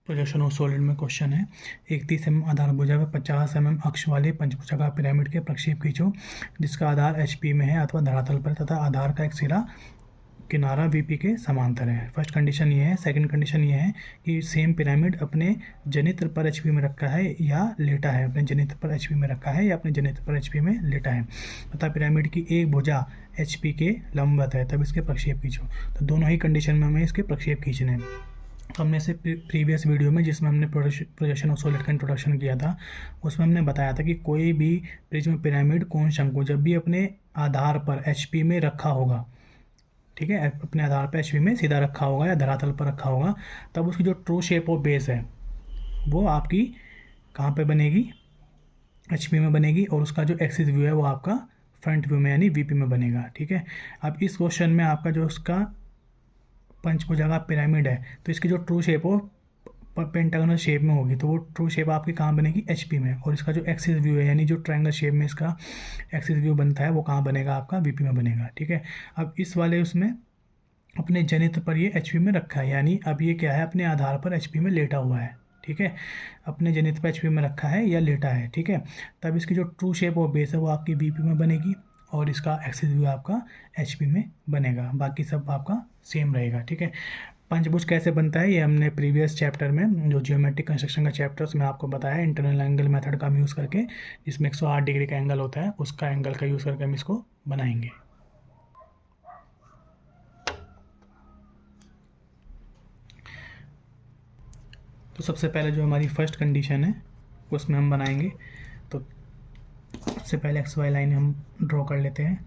Projection of solid में question है, एक 30 mm आधार भुजा व 50 mm अक्ष वाले पंचभुजाकार पिरामिड के प्रक्षेप खींचो जिसका आधार HP में है अथवा धरातल पर तथा आधार का एक सिरा किनारा VP के समांतर है। फर्स्ट कंडीशन ये है। सेकंड कंडीशन ये है कि सेम पिरामिड अपने जनित्र पर HP में रखा है या लेटा है, अपने जनित्र पर HP में रखा है या अपने जनित्र पर HP में लेटा है तथा पिरामिड की एक भुजा HP के लंबवत है, तब इसके प्रक्षेप खींचो। तो दोनों ही कंडीशन में हमें इसके प्रक्षेप खींचने हैं। हमने से प्रीवियस वीडियो में जिसमें हमने प्रोजेक्शन ऑफ सॉलिड का इंट्रोडक्शन किया था उसमें हमने बताया था कि कोई भी प्रिज्म पिरामिड कोण शंकु जब भी अपने आधार पर HP में रखा होगा, ठीक है, अपने आधार पर HP में सीधा रखा होगा या धरातल पर रखा होगा, तब उसकी जो ट्रू शेप ऑफ बेस है वो आपकी कहाँ पे बनेगी, HP में बनेगी, और उसका जो एक्सिस व्यू है वो आपका फ्रंट व्यू में यानी VP में बनेगा। ठीक है। अब इस क्वेश्चन में आपका जो उसका पंचभुजा का पिरामिड है तो इसकी जो ट्रू शेप हो पेंटागोनल शेप में होगी, तो वो ट्रू शेप आपकी कहाँ बनेगी, HP में, और इसका जो एक्सिस व्यू है यानी जो ट्रायंगल शेप में इसका एक्सिस व्यू बनता है वो कहाँ बनेगा, आपका VP में बनेगा। ठीक है। अब इस वाले उसमें अपने जनित्र पर ये HP में रखा है, यानी अब ये क्या है, अपने आधार पर HP में लेटा हुआ है। ठीक है, अपने जनित्र पर HP में रखा है या लेटा है। ठीक है, तब इसकी जो ट्रू शेप और बेस है वो आपकी VP में बनेगी और इसका एक्सिस व्यू आपका HP में बनेगा, बाकी सब आपका सेम रहेगा। ठीक है। पंचभुज कैसे बनता है ये हमने प्रीवियस चैप्टर में जो जियोमेट्रिक कंस्ट्रक्शन का चैप्टर उसमें आपको बताया, इंटरनल एंगल मेथड का हम यूज़ करके, जिसमें 108 डिग्री का एंगल होता है, उसका एंगल का यूज़ करके हम इसको बनाएंगे। तो सबसे पहले जो हमारी फर्स्ट कंडीशन है उसमें हम बनाएंगे, तो सबसे पहले XY लाइन हम ड्रॉ कर लेते हैं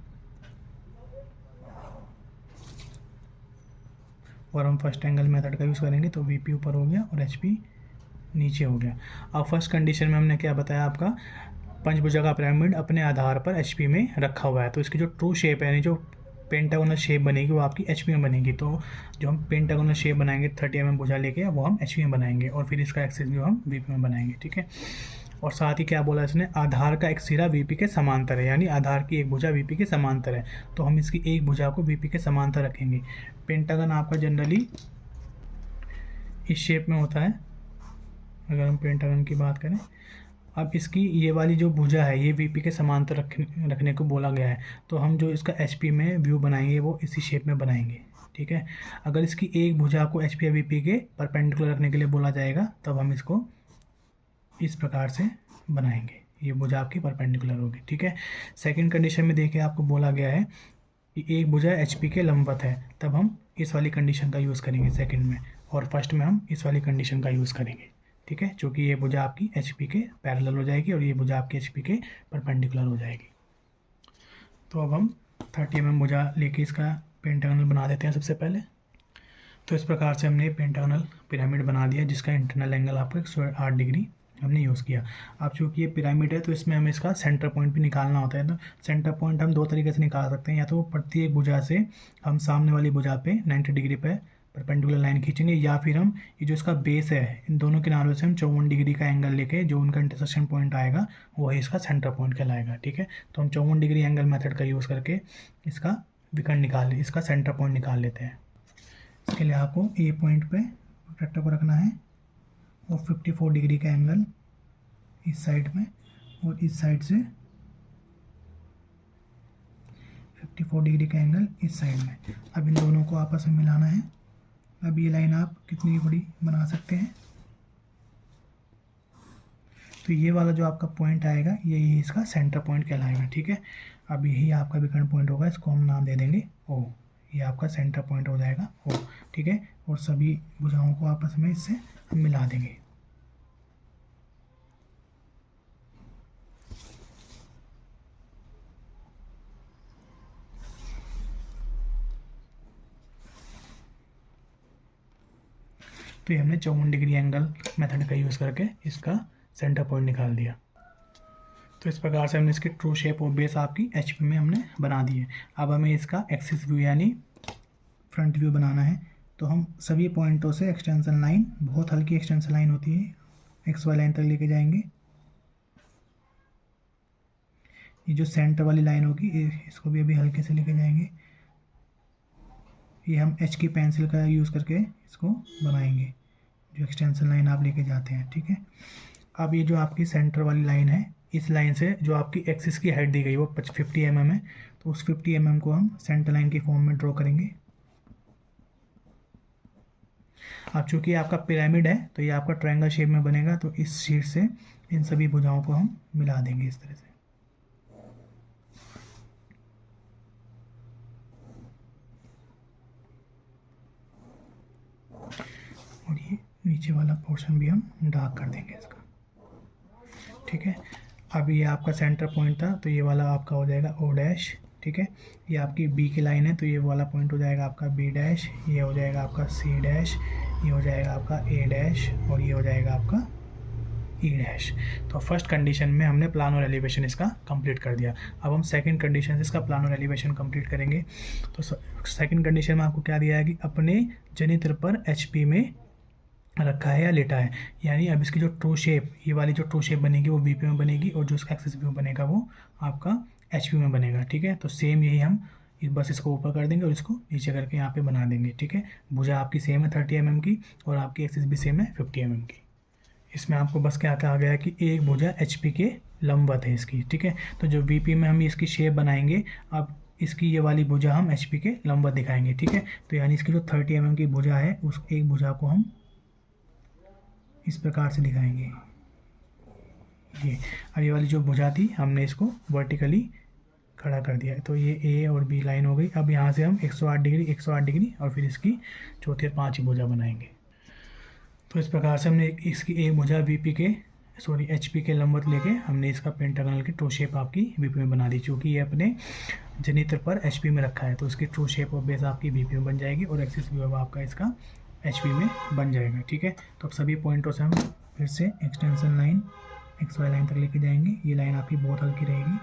और हम फर्स्ट एंगल मेथड का यूज़ करेंगे, तो VP ऊपर हो गया और HP नीचे हो गया। अब फर्स्ट कंडीशन में हमने क्या बताया, आपका पंचभुजा का पिरामिड अपने आधार पर HP में रखा हुआ है, तो इसकी जो ट्रू शेप है यानी जो पेंटागोनल शेप बनेगी वो आपकी HP में बनेगी। तो जो हम पेंटागोनल शेप बनाएंगे 30 mm भुजा लेके वो हम HP में बनाएंगे और फिर इसका एक्सिस भी हम VP में बनाएंगे। ठीक है। और साथ ही क्या बोला इसने, आधार का एक सिरा VP के समांतर है, यानी आधार की एक भुजा VP के समांतर है, तो हम इसकी एक भुजा को VP के समांतर रखेंगे। पेंटागन आपका जनरली इस शेप में होता है अगर हम पेंटागन की बात करें। अब इसकी ये वाली जो भुजा है ये VP के समांतर रखने को बोला गया है, तो हम जो इसका HP में व्यू बनाएंगे वो इसी शेप में बनाएंगे। ठीक है। अगर इसकी एक भुजा को HP या VP के परपेंडिकुलर रखने के लिए बोला जाएगा तब हम इसको इस प्रकार से बनाएंगे, ये भुजा आपकी परपेंडिकुलर होगी। ठीक है। सेकंड कंडीशन में देखिए आपको बोला गया है कि एक भुजा HP के लंबवत है, तब हम इस वाली कंडीशन का यूज़ करेंगे सेकंड में, और फर्स्ट में हम इस वाली कंडीशन का यूज़ करेंगे। ठीक है, क्योंकि ये भुजा आपकी HP के पैरेलल हो जाएगी और ये भुजा आपकी HP के परपेंडिकुलर हो जाएगी। तो अब हम 30 mm भुजा लेके इसका पेंटागोनल बना देते हैं सबसे पहले। तो इस प्रकार से हमने पेंटागोनल पिरामिड बना दिया जिसका इंटरनल एंगल आपको 108 डिग्री हमने यूज़ किया। अब चूँकि ये पिरामिड है तो इसमें हमें इसका सेंटर पॉइंट भी निकालना होता है, तो सेंटर पॉइंट हम दो तरीके से निकाल सकते हैं, या तो प्रत्येक भुजा से हम सामने वाली भुजा पे 90 डिग्री पे परपेंडिकुलर लाइन खींचेंगे, या फिर हम ये जो इसका बेस है इन दोनों किनारों से हम 54 डिग्री का एंगल लेके जो उनका इंटरसेक्शन पॉइंट आएगा वही इसका सेंटर पॉइंट कहलाएगा। ठीक है। तो हम 54 डिग्री एंगल मेथड का यूज़ करके इसका विकर्ण इसका सेंटर पॉइंट निकाल लेते हैं। इसके लिए आपको A पॉइंट पे प्रोट्रैक्टर को रखना है और 54 डिग्री का एंगल इस साइड में और इस साइड से 54 डिग्री का एंगल इस साइड में। अब इन दोनों को आपस में मिलाना है। अब ये लाइन आप कितनी बड़ी बना सकते हैं, तो ये वाला जो आपका पॉइंट आएगा यही इसका सेंटर पॉइंट कहलाएगा। ठीक है। अब यही आपका विकर्ण पॉइंट होगा, इसको हम नाम दे देंगे O। ये आपका सेंटर पॉइंट हो जाएगा O। ठीक है। और सभी भुजाओं को आपस में इससे हम मिला देंगे। तो ये हमने 54 डिग्री एंगल मेथड का यूज़ करके इसका सेंटर पॉइंट निकाल दिया। तो इस प्रकार से हमने इसकी ट्रू शेप और बेस आपकी HP में हमने बना दी है। अब हमें इसका एक्सिस व्यू यानी फ्रंट व्यू बनाना है, तो हम सभी पॉइंटों से एक्सटेंशन लाइन, बहुत हल्की एक्सटेंशन लाइन होती है, XY लाइन तक लेके जाएंगे। ये जो सेंटर वाली लाइन होगी इसको भी अभी हल्के से लेके जाएंगे। ये हम H की पेंसिल का यूज़ करके इसको बनाएंगे जो एक्सटेंशन लाइन आप लेके जाते हैं, ठीक है। अब ये जो आपकी सेंटर वाली लाइन है, इस लाइन से जो आपकी एक्सिस की हाइट दी गई वो 50 mm है, तो उस 50 mm को हम सेंटर लाइन की फॉर्म में ड्रॉ करेंगे। अब चूंकि आपका पिरामिड है तो ये आपका ट्रायंगल शेप में बनेगा, तो इस शीट से इन सभी भुजाओं को हम मिला देंगे इस तरह से। और ये नीचे वाला पोर्शन भी हम डार्क कर देंगे इसका, ठीक है। अब ये आपका सेंटर पॉइंट था, तो ये वाला आपका हो जाएगा ओ डैश, ठीक है। ये आपकी बी की लाइन है, तो ये वाला पॉइंट हो जाएगा आपका बी डैश, ये हो जाएगा आपका सी डैश, ये हो जाएगा आपका ए डैश, और ये हो जाएगा आपका ई डैश। तो फर्स्ट कंडीशन में हमने प्लान और एलिवेशन इसका कंप्लीट कर दिया। अब हम सेकंड कंडीशन से इसका प्लान और एलिवेशन कंप्लीट करेंगे। तो सेकंड कंडीशन में आपको क्या दिया है कि अपने जनित्र पर एचपी में रखा है या लेटा है, यानी अब इसकी जो ट्रू शेप, ये वाली जो ट्रू शेप बनेगी वो बीपी में बनेगी, और जो इसका एक्सिस व्यू बनेगा वो आपका एचपी में बनेगा, ठीक है। तो सेम यही हम बस इसको ऊपर कर देंगे और इसको नीचे करके यहाँ पे बना देंगे, ठीक है। भुजा आपकी सेम है 30 mm की, और आपकी एक्सिस भी सेम है 50 mm की। इसमें आपको बस क्या कहा गया है कि एक भुजा एचपी के लंबवत है इसकी, ठीक है। तो जो वीपी में हम इसकी शेप बनाएंगे, अब इसकी ये वाली भुजा हम एचपी के लंबवत दिखाएंगे, ठीक है। तो यानी इसकी जो 30 mm की भुजा है, उस एक भुजा को हम इस प्रकार से दिखाएंगे। ये अब ये वाली जो भुजा थी हमने इसको वर्टिकली खड़ा कर दिया है, तो ये ए और बी लाइन हो गई। अब यहाँ से हम 108 डिग्री 108 डिग्री और फिर इसकी चौथी और पांचवी भुजा बनाएंगे। तो इस प्रकार से हमने इसकी एक भुजा एचपी के लंबवत लेके हमने इसका पेंटागनल की ट्रू शेप आपकी वीपी में बना दी। चूँकि ये अपने जनित्र पर एचपी में रखा है, तो इसकी ट्रू शेप और बेस आपकी वीपी में बन जाएगी, और एक्सिस व्यू आपका इसका एचपी में बन जाएगा, ठीक है। तो अब सभी पॉइंटों से हम फिर से एक्सटेंशन लाइन XY लाइन तक लेके जाएंगे। ये लाइन आपकी बहुत हल्की रहेगी।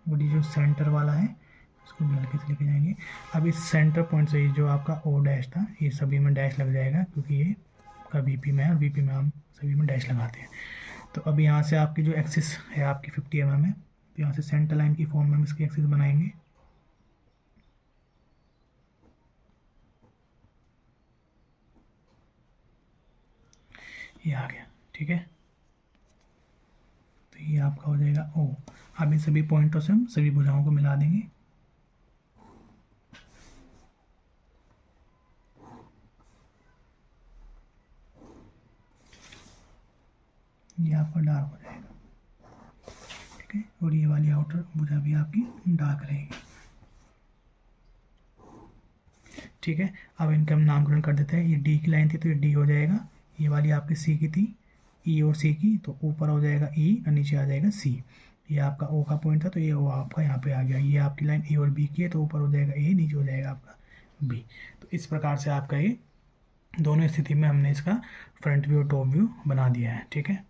और ये जो सेंटर वाला है इसको भी हल्के से लेके जाएंगे। अब इस सेंटर पॉइंट से जो आपका ओ डैश था, ये सभी में डैश लग जाएगा, क्योंकि ये आपका वीपी में है, और वीपी में हम सभी में डैश लगाते हैं। तो अब यहाँ से आपकी जो एक्सिस है आपकी 50 mm है, तो यहाँ से सेंटर लाइन की फॉर्म में हम इसकी एक्सिस बनाएंगे। ये आ गया, ठीक है। तो ये आपका हो जाएगा ओ। अब इन सभी पॉइंटों से हम सभी भुजाओं को मिला देंगे। ये आपका डार्क हो जाएगा, ठीक है। और ये वाली आउटर भुजा भी आपकी डार्क रहेगी, ठीक है। अब इनका हम नामकरण कर देते हैं। ये डी की लाइन थी तो ये डी हो जाएगा, ये वाली आपकी सी की थी ई और सी की, तो ऊपर हो जाएगा ई और नीचे आ जाएगा सी। ये आपका ओ का पॉइंट था, तो ये ओ आपका यहाँ पे आ गया। ये आपकी लाइन ए और बी की है, तो ऊपर हो जाएगा ए, नीचे हो जाएगा आपका बी। तो इस प्रकार से आपका ये दोनों स्थिति में हमने इसका फ्रंट व्यू और टॉप व्यू बना दिया है, ठीक है।